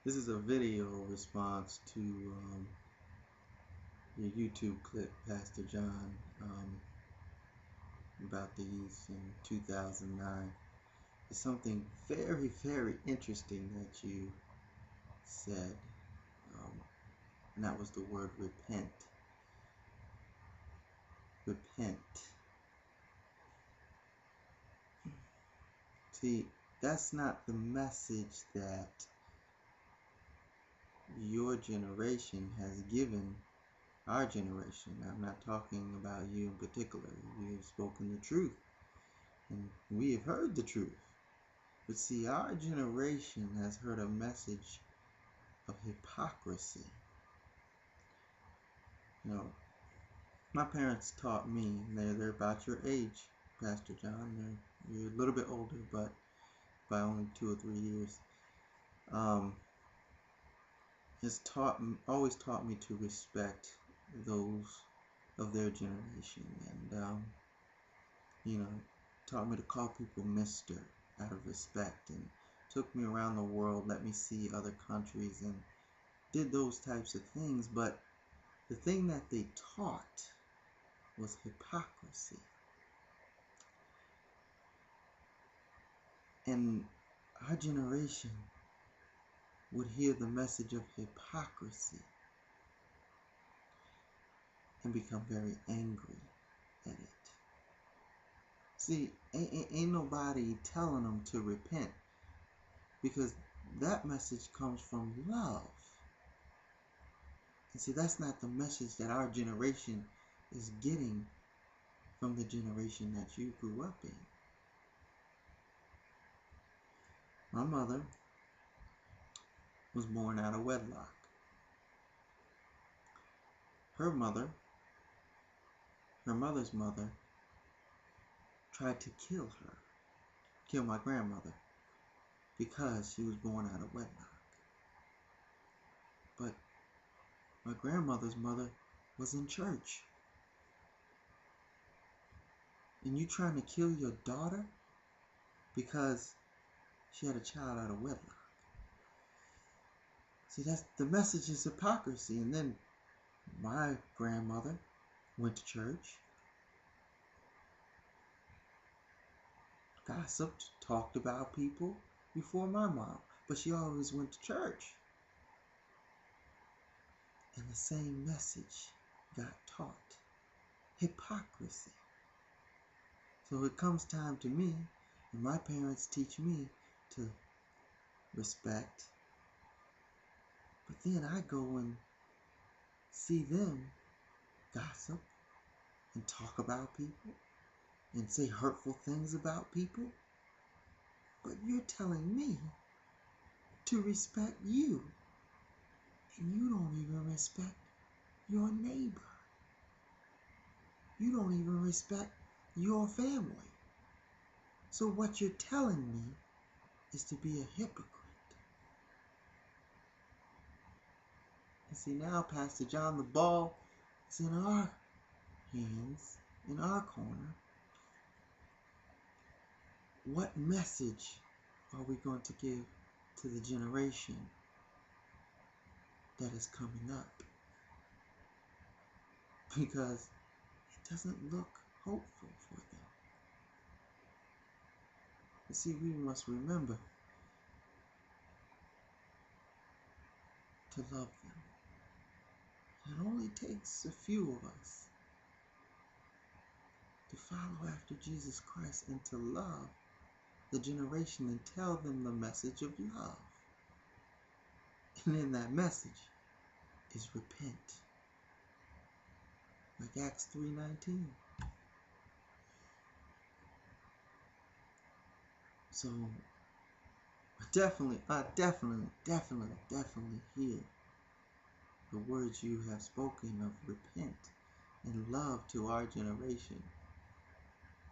This is a video response to your YouTube clip, Pastor John, about these in 2009. It's something very, very interesting that you said, and that was the word repent. Repent. See, that's not the message that your generation has given our generation. I'm not talking about you in particular. You have spoken the truth, and we have heard the truth. But see, our generation has heard a message of hypocrisy. You know, my parents taught me, they're about your age, Pastor John. You're a little bit older, but by only 2 or 3 years. Always taught me to respect those of their generation, and taught me to call people Mr. out of respect, and took me around the world, let me see other countries, and did those types of things. But the thing that they taught was hypocrisy. And our generation would hear the message of hypocrisy and become very angry at it. See, ain't nobody telling them to repent, because that message comes from love. And see, that's not the message that our generation is getting from the generation that you grew up in. My mother was born out of wedlock. Her mother's mother, tried to kill my grandmother, because she was born out of wedlock. But my grandmother's mother was in church. And you trying to kill your daughter because she had a child out of wedlock. See, that's the message is hypocrisy. And then my grandmother went to church, gossiped, talked about people before my mom, but she always went to church. And the same message got taught. Hypocrisy. So it comes time to me, and my parents teach me to respect. But then I go and see them gossip and talk about people and say hurtful things about people. But you're telling me to respect you, and you don't even respect your neighbor. You don't even respect your family. So what you're telling me is to be a hypocrite. And see, now, Pastor John, the ball is in our hands, in our corner. What message are we going to give to the generation that is coming up? Because it doesn't look hopeful for them. You see, we must remember to love them. It only takes a few of us to follow after Jesus Christ and to love the generation and tell them the message of love. And in that message is repent. Like Acts 3:19. So I definitely hear the words you have spoken of repent and love to our generation.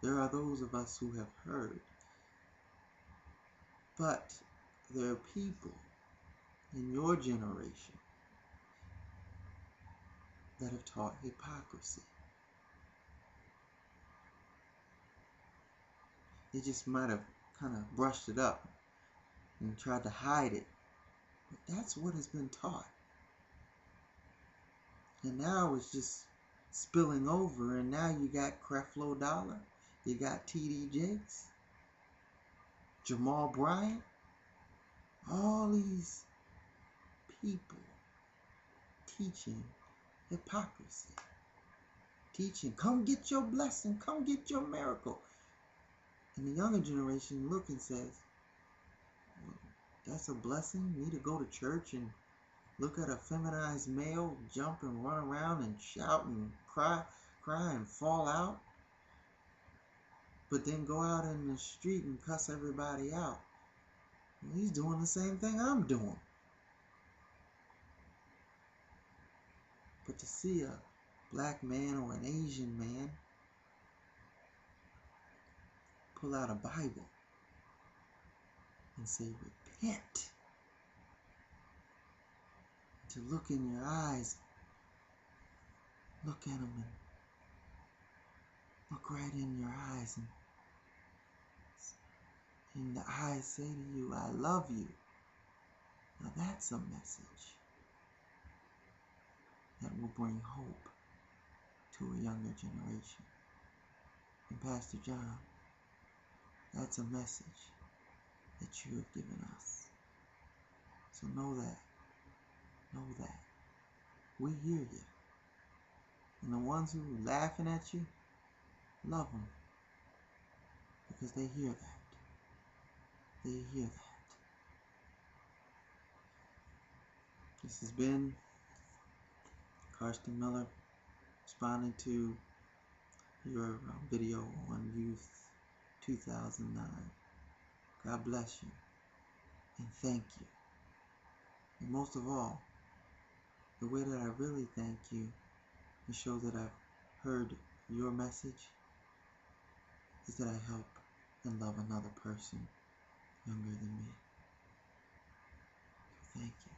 There are those of us who have heard, but there are people in your generation that have taught hypocrisy. They just might have kind of brushed it up and tried to hide it But that's what has been taught. And now it's just spilling over, and now you got Creflo Dollar, you got T.D. Jakes, Jamal Bryant, all these people teaching hypocrisy. Teaching, come get your blessing, come get your miracle. And the younger generation look and says, well, that's a blessing, me to go to church and look at a feminized male jump and run around and shout and cry and fall out, but then go out in the street and cuss everybody out. Well, he's doing the same thing I'm doing. But to see a black man or an Asian man pull out a Bible and say, repent, to look in your eyes, look at them and look right in your eyes, and the eyes say to you, I love you. Now that's a message that will bring hope to a younger generation. And Pastor John, that's a message that you have given us. So know that. We hear you. And the ones who are laughing at you, love them. Because they hear that. They hear that. This has been Karsten Miller responding to your video on Youth 2009. God bless you. And thank you. And most of all, the way that I really thank you and show that I've heard your message is that I help and love another person younger than me. Thank you.